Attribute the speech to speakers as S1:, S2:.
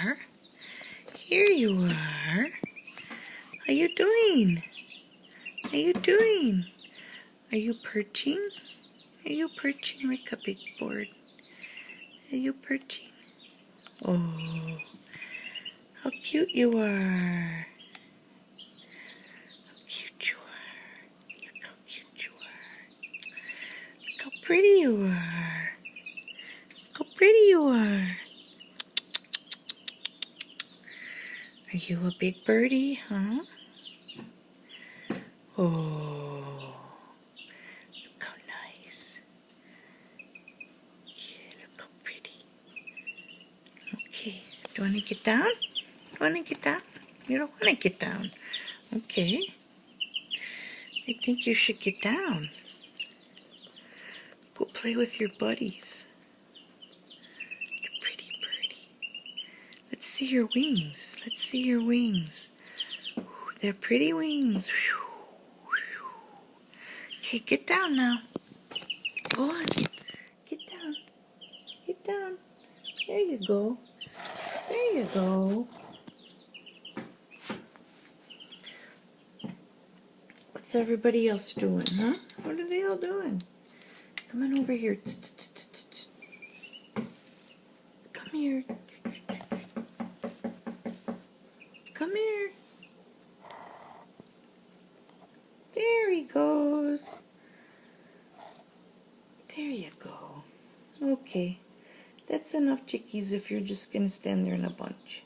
S1: are. Here you are. How you doing? How you doing? Are you perching? Are you perching like a big bird? Are you perching? Oh, how cute you are. How cute you are. Look how cute you are. Look how pretty you are. Look how pretty you are. Are you a big birdie, huh? Oh, look how nice. Yeah, look how pretty. Okay, do you want to get down? Do you want to get down? You don't want to get down. Okay. I think you should get down. Go play with your buddies. You pretty birdie. Let's see your wings. Let's see your wings. Ooh, they're pretty wings. Okay, get down now. Go on. Get down. Get down. There you go. There you go. What's everybody else doing, huh? What are they all doing? Come on over here. Come here. Come here. There he goes. There you go. Okay. That's enough chickies if you're just going to stand there in a bunch.